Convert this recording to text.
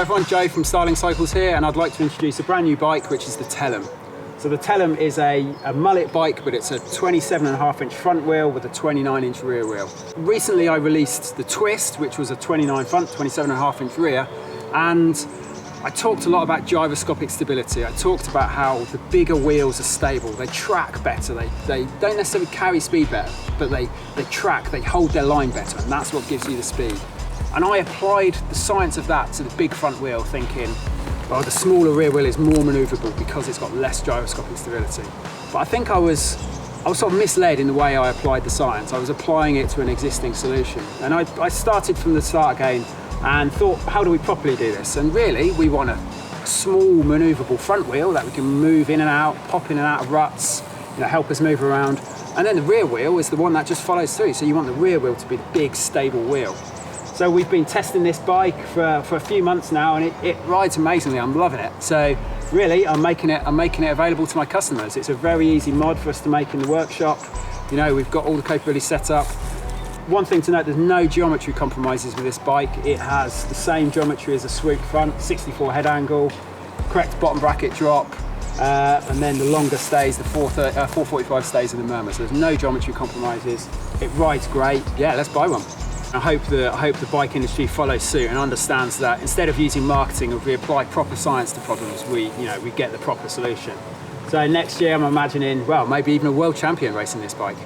everyone, Joe from Starling Cycles here, and I'd like to introduce a brand new bike, which is the Tellum. So the Tellum is a mullet bike, but it's a 27.5-inch front wheel with a 29-inch rear wheel. Recently I released the Twist, which was a 29 front, 27.5-inch rear, and I talked a lot about gyroscopic stability. I talked about how the bigger wheels are stable, they track better, they don't necessarily carry speed better, but they track, they hold their line better, and that's what gives you the speed. And I applied the science of that to the big front wheel, thinking, well, the smaller rear wheel is more manoeuvrable because it's got less gyroscopic stability. But I think I was sort of misled in the way I applied the science. I was applying it to an existing solution. And I started from the start again and thought, how do we properly do this? And really, we want a small manoeuvrable front wheel that we can move in and out, pop in and out of ruts, help us move around. And then the rear wheel is the one that just follows through. So you want the rear wheel to be the big, stable wheel. So we've been testing this bike for a few months now, and it rides amazingly. I'm loving it. So really, I'm making it available to my customers. It's a very easy mod for us to make in the workshop. We've got all the capabilities set up. One thing to note, there's no geometry compromises with this bike. It has the same geometry as a swoop front, 64 head angle, correct bottom bracket drop, and then the longer stays, the 445 stays in the Murmur. So there's no geometry compromises. It rides great. Yeah, let's buy one. I hope the bike industry follows suit and understands that instead of using marketing, if we apply proper science to problems, we get the proper solution. So next year I'm imagining, well, maybe even a world champion racing this bike.